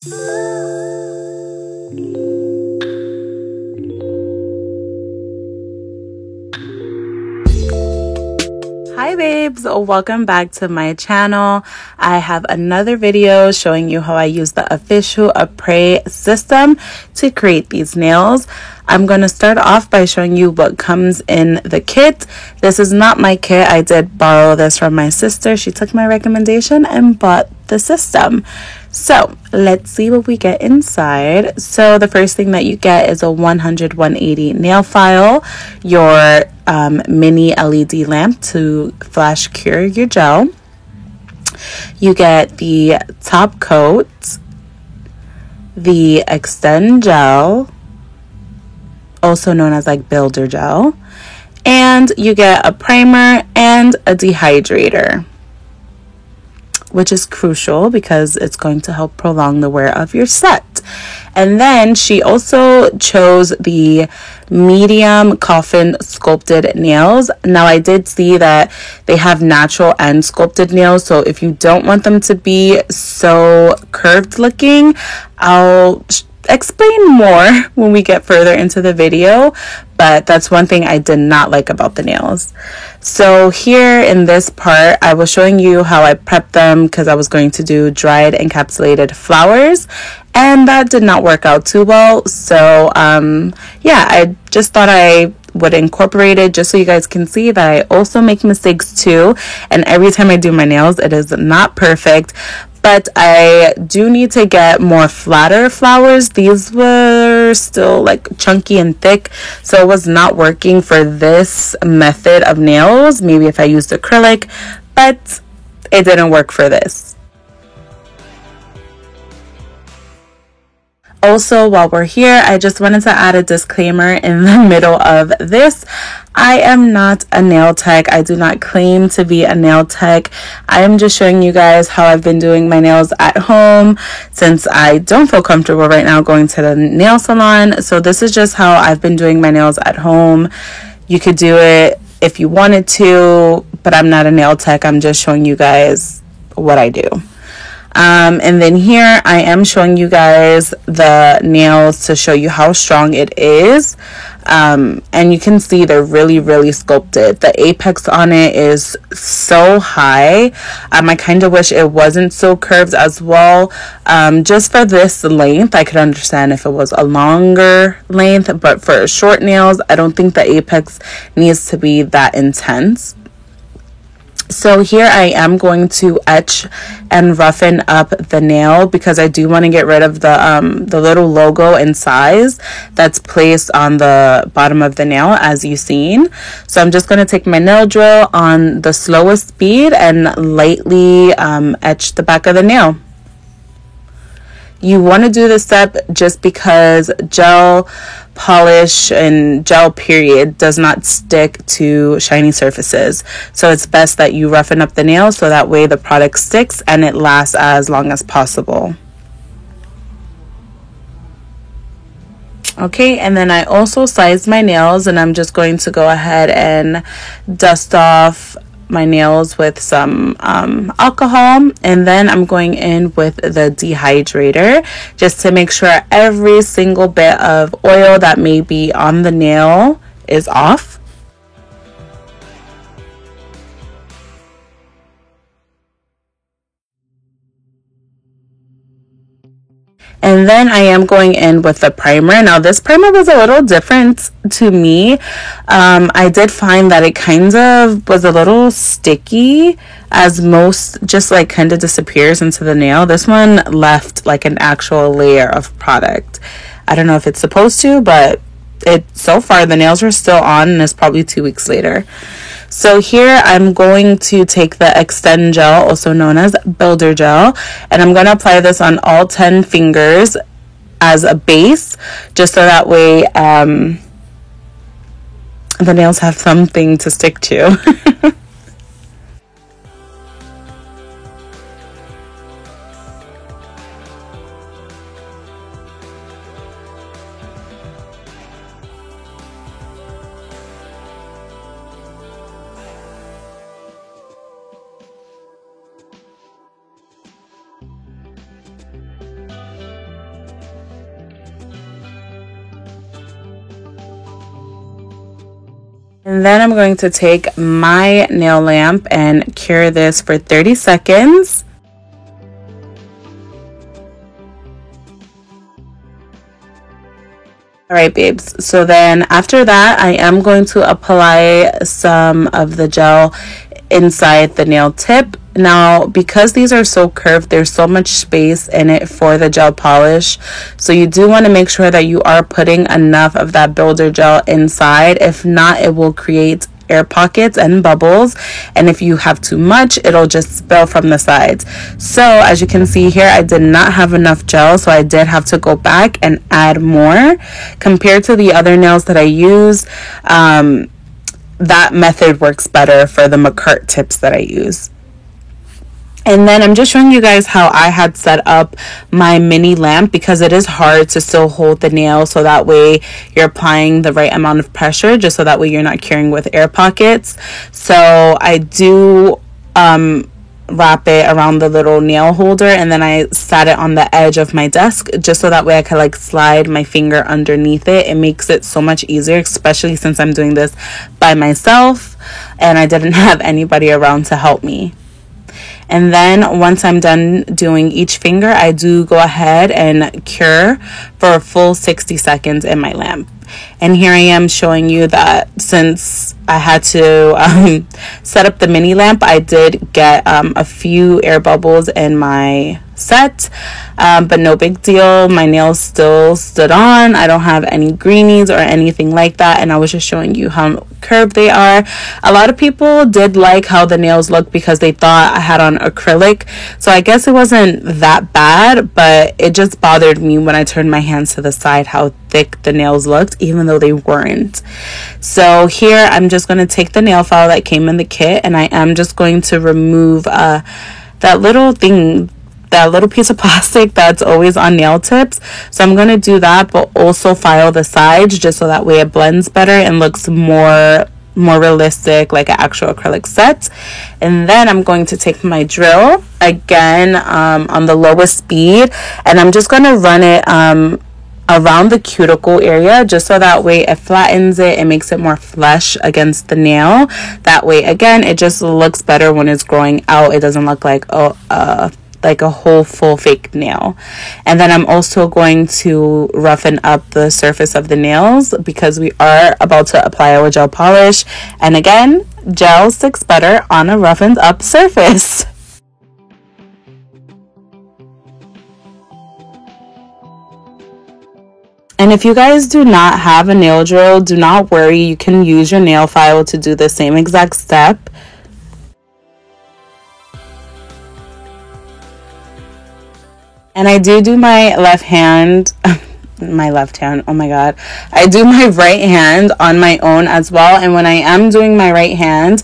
Hi babes, welcome back to my channel. I have another video showing you how I use the official Apres system to create these nails. I'm going to start off by showing you what comes in the kit. This is not my kit. I did borrow this from my sister. She took my recommendation and bought the system. So let's see what we get inside. So the first thing that you get is a 100-180 nail file, your mini LED lamp to flash cure your gel. You get the top coat, the extend gel, also known as like builder gel, and you get a primer and a dehydrator, which is crucial because it's going to help prolong the wear of your set. And then she also chose the medium coffin sculpted nails. Now I did see that they have natural and sculpted nails, so if you don't want them to be so curved looking, I'll explain more when we get further into the video, but that's one thing I did not like about the nails. So here in this part, I was showing you how I prepped them because I was going to do dried encapsulated flowers, and that did not work out too well. So yeah, I just thought I would incorporate it just so you guys can see that I also make mistakes too, and every time I do my nails it is not perfect. But I do need to get more flatter flowers. These were still like chunky and thick, so it was not working for this method of nails. Maybe if I used acrylic, but it didn't work for this. Also, while we're here, I just wanted to add a disclaimer in the middle of this. I am not a nail tech. I do not claim to be a nail tech. I am just showing you guys how I've been doing my nails at home since I don't feel comfortable right now going to the nail salon. So this is just how I've been doing my nails at home. You could do it if you wanted to, but I'm not a nail tech. I'm just showing you guys what I do. And then here I am showing you guys the nails to show you how strong it is. And you can see they're really sculpted. The apex on it is so high. I kind of wish it wasn't so curved as well. Just for this length, I could understand if it was a longer length, but for short nails, I don't think the apex needs to be that intense. So here I am going to etch and roughen up the nail because I do want to get rid of the little logo and size that's placed on the bottom of the nail, as you've seen. So I'm just going to take my nail drill on the slowest speed and lightly etch the back of the nail. You want to do this step just because gel polish and gel period does not stick to shiny surfaces. So it's best that you roughen up the nail so that way the product sticks and it lasts as long as possible. Okay, and then I also sized my nails, and I'm just going to go ahead and dust off my nails with some alcohol, and then I'm going in with the dehydrator just to make sure every single bit of oil that may be on the nail is off. And then I am going in with the primer. Now this primer was a little different to me. I did find that it kind of was a little sticky, as most just like kind of disappears into the nail. This one left like an actual layer of product. I don't know if it's supposed to, but so far the nails are still on, and it's probably 2 weeks later. So here I'm going to take the extend gel, also known as builder gel, and I'm going to apply this on all 10 fingers as a base, just so that way the nails have something to stick to. And then I'm going to take my nail lamp and cure this for 30 seconds. Alright babes, so then after that I am going to apply some of the gel inside the nail tip. Now because these are so curved, there's so much space in it for the gel polish, so you do want to make sure that you are putting enough of that builder gel inside. If not, it will create air pockets and bubbles, and if you have too much, it'll just spill from the sides. So as you can see here, I did not have enough gel, so I did have to go back and add more. Compared to the other nails that I use, that method works better for the McCart tips that I use. And then I'm just showing you guys how I had set up my mini lamp, because it is hard to still hold the nail, so that way you're applying the right amount of pressure, just so that way you're not curing with air pockets. So I do wrap it around the little nail holder, and then I sat it on the edge of my desk, just so that way I could like slide my finger underneath it. It makes it so much easier, especially since I'm doing this by myself and I didn't have anybody around to help me. And then once I'm done doing each finger, I do go ahead and cure for a full 60 seconds in my lamp. And here I am showing you that since I had to set up the mini lamp, I did get a few air bubbles in my set, but no big deal. My nails still stood on. I don't have any greenies or anything like that, and I was just showing you how curved they are. A lot of people did like how the nails look because they thought I had on acrylic, so I guess it wasn't that bad, but it just bothered me when I turned my hands to the side how thick the nails looked, even though they weren't. So here I'm just going to take the nail file that came in the kit, and I am just going to remove that little thing, that little piece of plastic that's always on nail tips. So I'm going to do that, but also file the sides, just so that way it blends better and looks more realistic, like an actual acrylic set. And then I'm going to take my drill again on the lowest speed, and I'm just going to run it around the cuticle area, just so that way it flattens it and makes it more flush against the nail. That way, again, it just looks better when it's growing out. It doesn't look like like a whole full fake nail. And then I'm also going to roughen up the surface of the nails, because we are about to apply our gel polish, and again, gel sticks better on a roughened up surface. And if you guys do not have a nail drill, do not worry, you can use your nail file to do the same exact step. And I do my left hand, my left hand, oh my god, I do my right hand on my own as well. And when I am doing my right hand,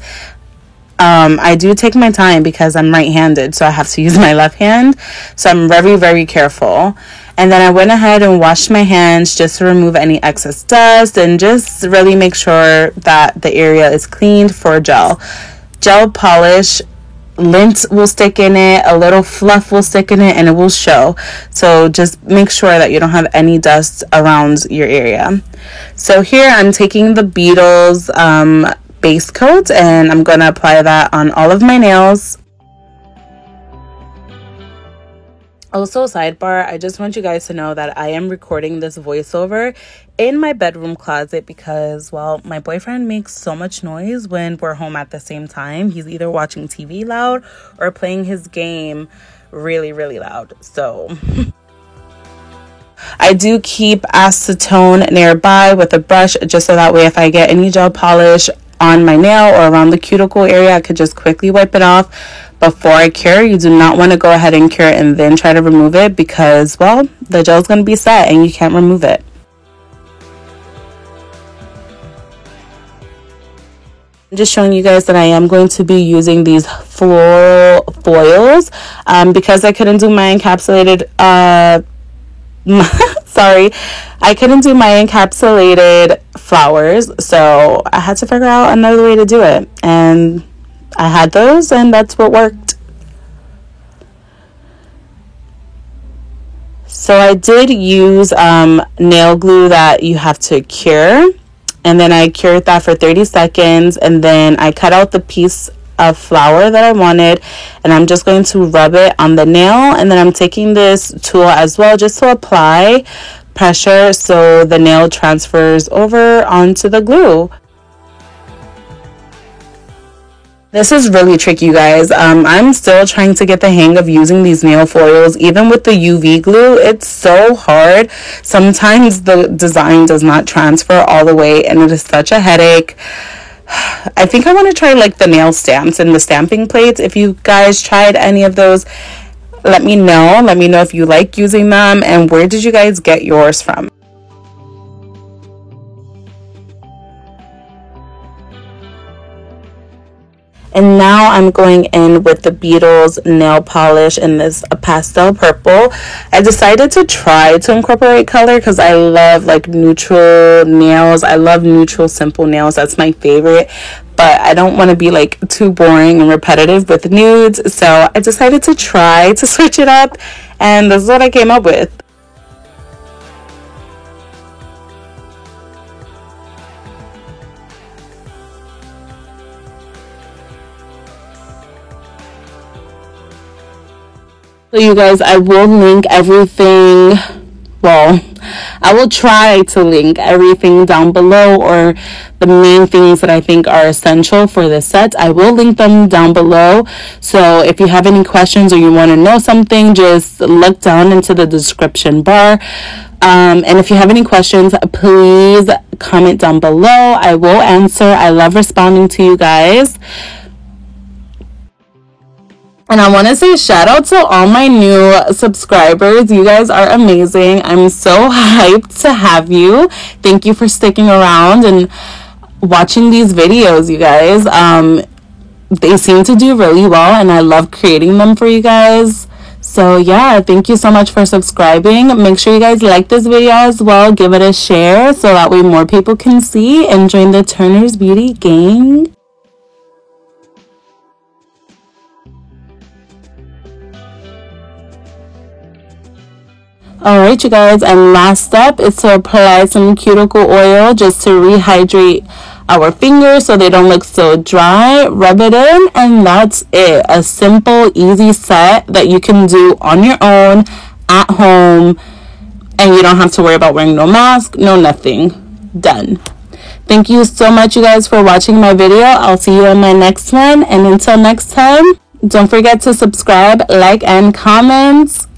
I do take my time because I'm right-handed, so I have to use my left hand, so I'm very, very careful. And then I went ahead and washed my hands just to remove any excess dust and just really make sure that the area is cleaned for gel polish. Lint will stick in it, a little fluff will stick in it, and it will show. So just make sure that you don't have any dust around your area. So here I'm taking the Beetles base coat, and I'm going to apply that on all of my nails. Also, sidebar, I just want you guys to know that I am recording this voiceover in my bedroom closet because, well, my boyfriend makes so much noise when we're home at the same time. He's either watching TV loud or playing his game really, really loud. So I do keep acetone nearby with a brush, just so that way if I get any gel polish on my nail or around the cuticle area, I could just quickly wipe it off before I cure. You do not want to go ahead and cure and then try to remove it, because, well, the gel is going to be set and you can't remove it. I'm just showing you guys that I am going to be using these floral foils because I couldn't do my encapsulated sorry, I couldn't do my encapsulated flowers, so I had to figure out another way to do it, and I had those, and that's what worked. So I did use nail glue that you have to cure, and then I cured that for 30 seconds, and then I cut out the piece of flour that I wanted, and I'm just going to rub it on the nail. And then I'm taking this tool as well just to apply pressure so the nail transfers over onto the glue. This is really tricky, you guys. I'm still trying to get the hang of using these nail foils. Even with the UV glue, it's so hard. Sometimes the design does not transfer all the way, and it is such a headache. I think I want to try like the nail stamps and the stamping plates. If you guys tried any of those, let me know. Let me know if you like using them, and where did you guys get yours from? And now I'm going in with the Beetles nail polish in this pastel purple. I decided to try to incorporate color because I love like neutral nails. I love neutral simple nails. That's my favorite. But I don't want to be like too boring and repetitive with nudes. So I decided to try to switch it up. And this is what I came up with. So you guys, I will link everything, well, I will try to link everything down below, or the main things that I think are essential for this set. I will link them down below. So if you have any questions or you want to know something, just look down into the description bar. And if you have any questions, please comment down below. I will answer. I love responding to you guys. And I want to say shout out to all my new subscribers. You guys are amazing. I'm so hyped to have you. Thank you for sticking around and watching these videos, you guys. They seem to do really well, and I love creating them for you guys. So yeah, thank you so much for subscribing. Make sure you guys like this video as well. Give it a share so that way more people can see and join the Turner's Beauty gang. Alright, you guys, and last step is to apply some cuticle oil just to rehydrate our fingers so they don't look so dry. Rub it in, and that's it. A simple, easy set that you can do on your own at home, and you don't have to worry about wearing no mask, no nothing. Done. Thank you so much, you guys, for watching my video. I'll see you in my next one, and until next time, don't forget to subscribe, like, and comment.